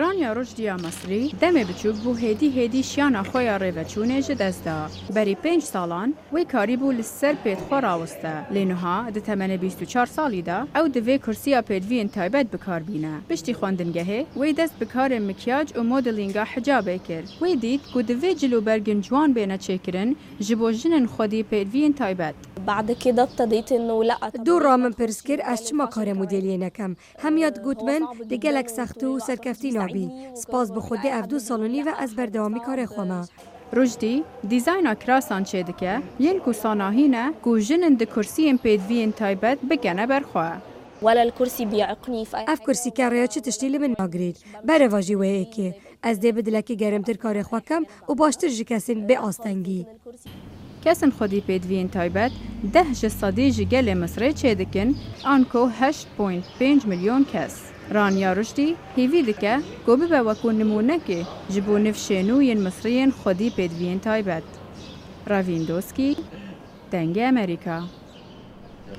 رانیا رشدیا مصری دم بچوک بو هدی شیانا خویا ریوچونه جدزدا بری 5 سالان وی کاری بو لسر پید خوراوسته لینوها ده تمنه 24 سالی دا او دوی کرسیا پیدوین تایبت بکار بینه بشتی خواندنگهه وی دست بکار مکیاج و مدلینگا حجابه کرد وی دید که دوی جلو برگن جوان بینه چکرن جبو جنن خودی پیدوین تایبت بعد كده ابتديت انه لا دور را من پرسکر از چما کار مدلی نکم همیاد گوت من دیگلک سختو و سرکفتی نابی سپاس بخوده افدو سالونی و از بردوامی کار خوما رشدی دیزاینا کراسان چه دکه ین کو ساناهینه کو جنن ده کرسیم پیدوین تایبت بگنه برخواه ولا الكرسي بيعقني اف کرسی کاریا چه تشتیل من ناگرید بره واجی و ایکی از دی بدلکی گرمتر کار خواکم و باشتر جکسین به آستنگی کسن خودی پیدوین تایبت 10 جسادی جگل مصری چه دکن آنکو 8.5 میلیون کس رانیا رشدی هیوی دکه گوبه به وکون نمونه که جبو نفشنوین مصریین خودی پیدوین تایبت راویندوسکی دنگ امریکا